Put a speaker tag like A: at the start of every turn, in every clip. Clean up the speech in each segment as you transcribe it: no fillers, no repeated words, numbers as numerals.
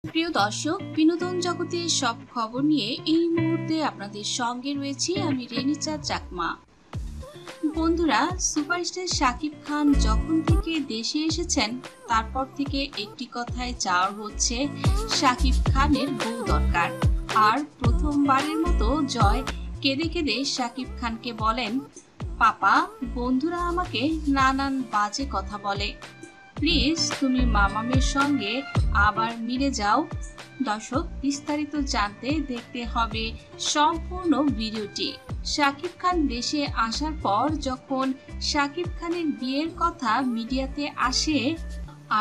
A: প্রিয় দর্শক, বিনোদন জগতের সব খবর নিয়ে এই মুহূর্তে আপনাদের সঙ্গে রয়েছি আমি রেনিচা চাকমা। বন্ধুরা, সুপারস্টার শাকিব খান যখন থেকে দেশে এসেছেন তারপর থেকে একটি কথায় চাওয়া হচ্ছে শাকিব খানের বউ দরকার। আর প্রথমবারের মতো জয় কেঁদে কেঁদে শাকিব খানকে বলেন, পাপা, বন্ধুরা আমাকে নানান বাজে কথা বলে, প্লিজ তুমি মামামের সঙ্গে আবার মিলে যাও। দর্শক, বিস্তারিত জানতে দেখতে হবে সম্পূর্ণ ভিডিওটি। শাকিব খান দেশে আসার পর যখন শাকিব খানের বিয়ের কথা মিডিয়াতে আসে,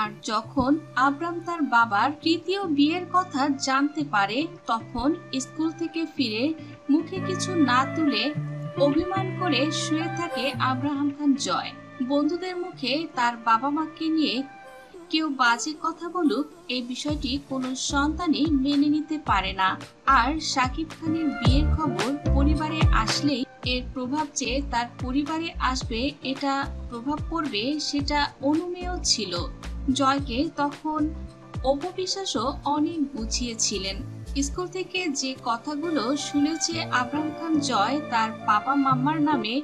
A: আর যখন আবরাম তার বাবার তৃতীয় বিয়ের কথা জানতে পারে, তখন স্কুল থেকে ফিরে মুখে কিছু না তুলে অভিমান করে শুয়ে থাকে আব্রাহাম খান জয়। বন্ধুদের মুখে তার বাবা মাকে নিয়ে কেউ বাজে কথা বলুক, এই বিষয়টি কোনো সন্তানই মেনে নিতে পারে না। আর শাকিব খানের বিয়ের খবর পরিবারে আসলেই এর প্রভাব যে তার পরিবারে আসবে, এটা প্রভাব পড়বে, সেটা অনুমেয় ছিল। জয়কে তখন অপু বিশ্বাসও অনেক বুঝিয়েছিলেন। স্কুল থেকে যে কথাগুলো শুনেছে আবরাম খান জয় তার বাবা মাম্মার নামে,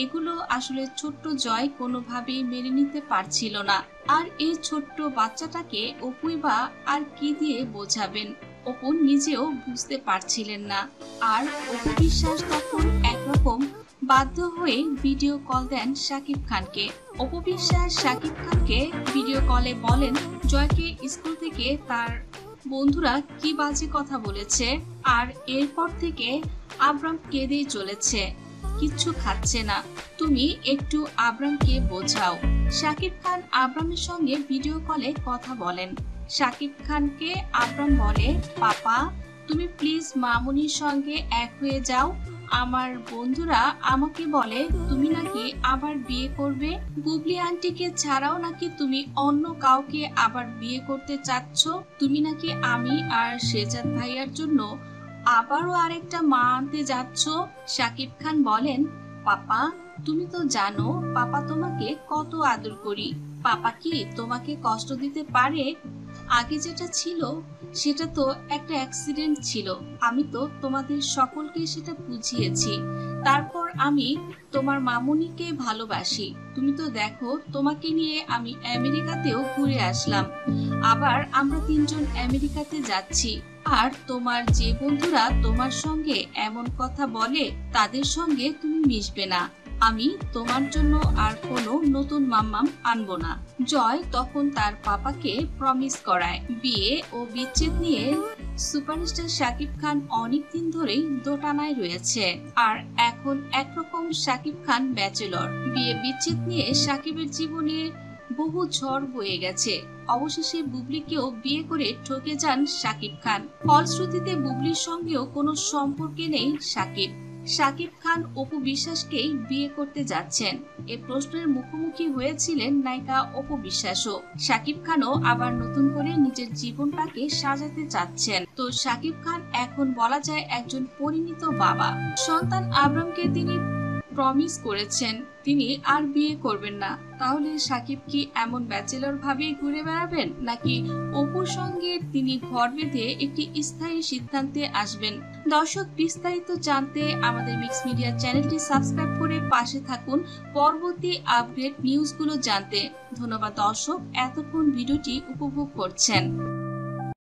A: এগুলো আসলে ছোট্ট জয় কোনোভাবেই মেনে নিতে পারছিল না। আর এই ছোট্ট বাচ্চাটাকে অপুই বা আর কি দিয়ে বোঝাবেন, অপু নিজেও বুঝতে পারছিলেন না। আর অপু বিশ্বাস তখন একরকম বাধ্য হয়ে ভিডিও কল দেন শাকিব খানকে। অপু বিশ্বাস শাকিব খানকে ভিডিও কলে বলেন জয়কে স্কুল থেকে তার বন্ধুরা কি বাজে কথা বলেছে, আর এরপর থেকে আবরাম কেঁদেই চলেছে, কিচ্ছু খাচ্ছে না, তুমি একটু আবরামকে বোঝাও। শাকিব খান আবরামের সঙ্গে ভিডিও কলে কথা বলেন। শাকিব খানকে আবরাম বলে, পাপা, তুমি প্লিজ মামুনির সঙ্গে এক হয়ে যাও। আমার বন্ধুরা আমাকে বলে তুমি নাকি আবার বিয়ে করবে, বুবলি আন্টিকে ছাড়াও নাকি তুমি অন্য কাউকে আবার বিয়ে করতে চাচ্ছ, তুমি নাকি আমি আর শেজাদ ভাইয়ার জন্য আবারও আরেকটা মা আনতে যাচ্ছ। শাকিব খান বলেন, পাপা, তুমি তো জানো পাপা তোমাকে কত আদর করি, পাপা কি তোমাকে কষ্ট দিতে পারে? আগে যেটা ছিল সেটা তো একটা অ্যাক্সিডেন্ট ছিল, আমি তো তোমাদের সকলকে সেটা বুঝিয়েছি। তারপর আমি তোমার মামুনিকে ভালোবাসি, তুমি তো দেখো তোমাকে নিয়ে আমি আমেরিকাতেও ঘুরে আসলাম, আবার আমরা তিনজন আমেরিকাতে যাচ্ছি। আর তোমার যে বন্ধুরা তোমার সঙ্গে এমন কথা বলে তাদের সঙ্গে তুমি মিশবে না, আমি তোমার জন্য আর কোনো নতুন মাম্মাম আনবো না। জয় তখন তার পাপাকে প্রমিস করায়। বিয়ে ও বিচ্ছেদ নিয়ে সুপারস্টার শাকিব খান অনেকদিন ধরেই দোটানায় রয়েছে। আর এখন একরকম শাকিব খান ব্যাচেলর। বিয়ে বিচ্ছেদ নিয়ে শাকিবের জীবনে বহু ঝড় বয়ে গেছে। অবশেষে বুবলিকেও বিয়ে করে ঠকে যান শাকিব খান। ফলশ্রুতিতে বুবলির সঙ্গেও কোনো সম্পর্কে নেই শাকিব। শাকিব খান অপু বিশ্বাসকেই বিয়ে করতে যাচ্ছেন, এ প্রশ্নের মুখোমুখি হয়েছিলেন নায়িকা অপু বিশ্বাসও। শাকিব খানও আবার নতুন করে নিজের জীবনটাকে সাজাতে চাচ্ছেন। তো শাকিব খান এখন বলা যায় একজন পরিণত বাবা। সন্তান আবরামকে তিনি প্রমিস করেছেন তিনি আর বিয়ে করবেন না। তাহলে শাকিব কি এমন ব্যাচেলর ভাবেই ঘুরে বেড়াবেন, নাকি অপুর সঙ্গে তিনি ঘর বেঁধে একটি স্থায়ী সিদ্ধান্তে আসবেন? দর্শক, বিস্তারিত জানতে আমাদের মিক্স মিডিয়া চ্যানেলটি সাবস্ক্রাইব করে পাশে থাকুন পরবর্তী আপডেট নিউজগুলো জানতে। ধন্যবাদ দর্শক, এতক্ষণ ভিডিওটি উপভোগ করছেন।